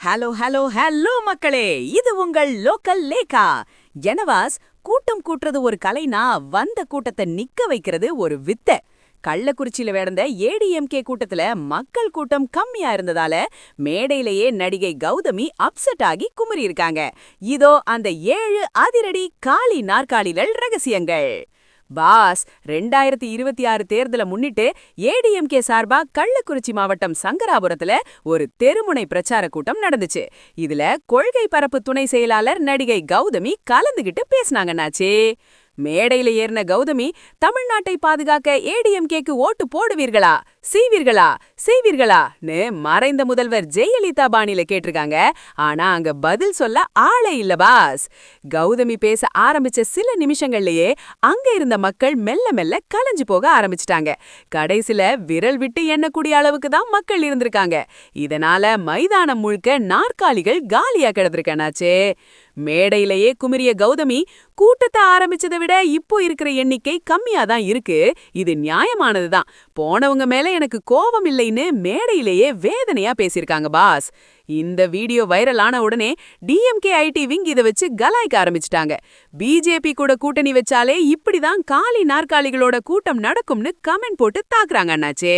Hello hello hello மக்களே, இது உங்கள் லோக்கல் லேகா. ஜனவாஸ், கூட்டம் கூட்டுறது ஒரு கலைனா வந்த கூட்டத்தை நிக்க வைக்கிறது ஒரு வித்தை. கள்ளக்குறிச்சியில நடந்த ஏடிஎம்கே கூட்டத்துல மக்கள் கூட்டம் கம்மியா இருந்ததால மேடையிலேயே நடிகை கௌதமி அப்செட் ஆகி குமுறி இருக்காங்க. இதோ அந்த 7 அதிரடி காலி நாற்காலிகள் ரகசியங்கள். பாஸ், 2026 தேர்தலை முன்னிட்டு ஏடிஎம்கே சார்பா கள்ளக்குறிச்சி மாவட்டம் சங்கராபுரத்துல ஒரு தெருமுனை பிரச்சார கூட்டம் நடந்துச்சு. இதுல கொள்கை பரப்பு துணை செயலாளர் நடிகை கௌதமி கலந்துகிட்டு பேசினாங்கன்னாச்சே. மேடையில ஏறின கௌதமி, தமிழ்நாட்டை பாதுகாக்க ஏடிஎம்கேக்கு ஓட்டு போடுவீர்களா, செய்வீர்களான்னு மறைந்த முதல்வர் ஜெயலலிதா பாணியில கேட்டிருக்காங்க. ஆனா அங்க பதில் சொல்ல ஆளே இல்ல பாஸ். கௌதமி பேச ஆரம்பிச்ச சில நிமிஷங்கள்லயே அங்க இருந்த மக்கள் மெல்ல மெல்ல கலைஞ்சு போக ஆரம்பிச்சிட்டாங்க. கடைசில விரல் விட்டு எண்ணக்கூடிய அளவுக்கு தான் மக்கள் இருந்திருக்காங்க. இதனால மைதானம் முழுக்க நாற்காலிகள் காலியா கிடந்திருக்கானாச்சே. மேடையிலேயே குமிரிய கௌதமி, கூட்டத்தை ஆரம்பிச்சதை விட இப்போ இருக்கிற எண்ணிக்கை கம்மியா தான் இருக்கு, இது நியாயமானதுதான், போனவங்க மேல எனக்கு கோபம் இல்லைன்னு மேடையிலேயே வேதனையா பேசியிருக்காங்க பாஸ். இந்த வீடியோ வைரல் ஆன உடனே டிஎம்கே ஐடி விங் இதை வச்சு கலாய்க்க ஆரம்பிச்சிட்டாங்க. பிஜேபி கூட கூட்டணி வச்சாலே இப்படிதான் காலி நாற்காலிகளோட கூட்டம் நடக்கும்னு கமெண்ட் போட்டு தாக்குறாங்க அண்ணாச்சே.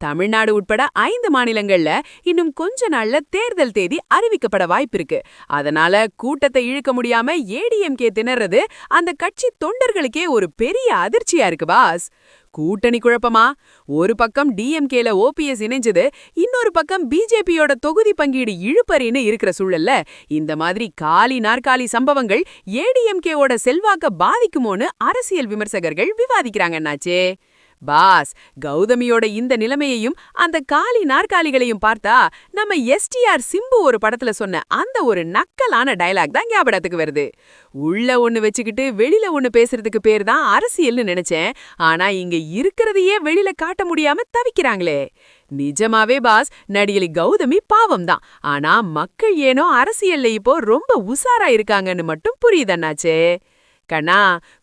தமிழ்நாடு உட்பட 5 மாநிலங்கள்ல இன்னும் கொஞ்ச நாள்ல தேர்தல் தேதி அறிவிக்கப்பட வாய்ப்பிருக்கு. அதனால கூட்டத்தை இழுக்க முடியாம ஏடிஎம்கே திணறது அந்த கட்சி தொண்டர்களுக்கே ஒரு பெரிய அதிர்ச்சியா இருக்கு பாஸ். கூட்டணி குழப்பமா? ஒரு பக்கம் டிஎம்கேல ஓபிஎஸ் இணைஞ்சது, இன்னொரு பக்கம் பிஜேபியோட தொகுதி பங்கீடு இழுபறின்னு இருக்கிற சூழல்ல இந்த மாதிரி காலி நாற்காலி சம்பவங்கள் ஏடிஎம்கேவோட செல்வாக்க பாதிக்குமோன்னு அரசியல் விமர்சகர்கள் விவாதிக்கிறாங்கன்னாச்சே. பாஸ், கௌதமியோட இந்த நிலைமையையும் அந்த காலி நாற்காலிகளையும் பார்த்தா நம்ம எஸ்டிஆர் சிம்பு ஒரு படத்துல சொன்ன அந்த ஒரு நக்கலான டயலாக் தான் ஞாபகத்துக்கு வருது. உள்ள ஒண்ணு வச்சுக்கிட்டு வெளியில ஒண்ணு பேசுறதுக்கு பேர் தான் அரசியல்னு நினைச்சேன், ஆனா இங்க இருக்கிறதையே வெளியில காட்ட முடியாம தவிக்கிறாங்களே. நிஜமாவே பாஸ், நடிகை கௌதமி பாவம் தான், ஆனா மக்கள் ஏனோ அரசியல்ல இப்போ ரொம்ப உசாரா இருக்காங்கன்னு மட்டும் புரியுதண்ணாச்சே. கண்ணா,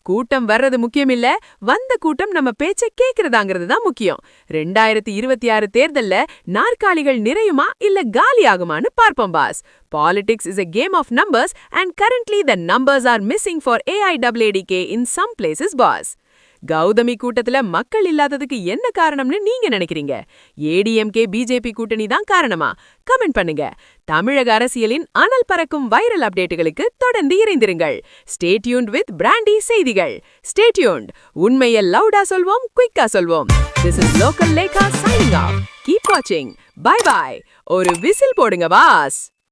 கூட்டம் வர்றது முக்கியம் இல்ல, வந்த கூட்டம் நம்ம பேச்ச கேக்குறதாங்கிறது தான் முக்கியம். 2026 தேர்தல்ல நாற்காலிகள் நிறையுமா இல்ல காலி ஆகுமான்னு பார்ப்போம் pass. Politics is a game of numbers and currently the numbers are missing for AIADK in some places boss. Gautami கூட்டத்துல மக்கள் இல்லாததுக்கு என்ன காரணம்னு நீங்க நினைக்கிறீங்க? ஏடிஎம்கே பிஜேபி கூட்டணி தான் காரணமா? கமெண்ட் பண்ணுங்க. தமிழக அரசியலின் அனல் பறக்கும் வைரல் அப்டேட்டுகளுக்கு தொடர்ந்து இணைந்திருங்கள். Stay tuned with பிராண்டி செய்திகள். Stay tuned. உண்மையை லவுடா சொல்வோம், குயிக்கா சொல்வோம். This is Local Lekha signing off. Keep watching. Bye bye. ஒரு விசில் போடுங்க பாஸ்.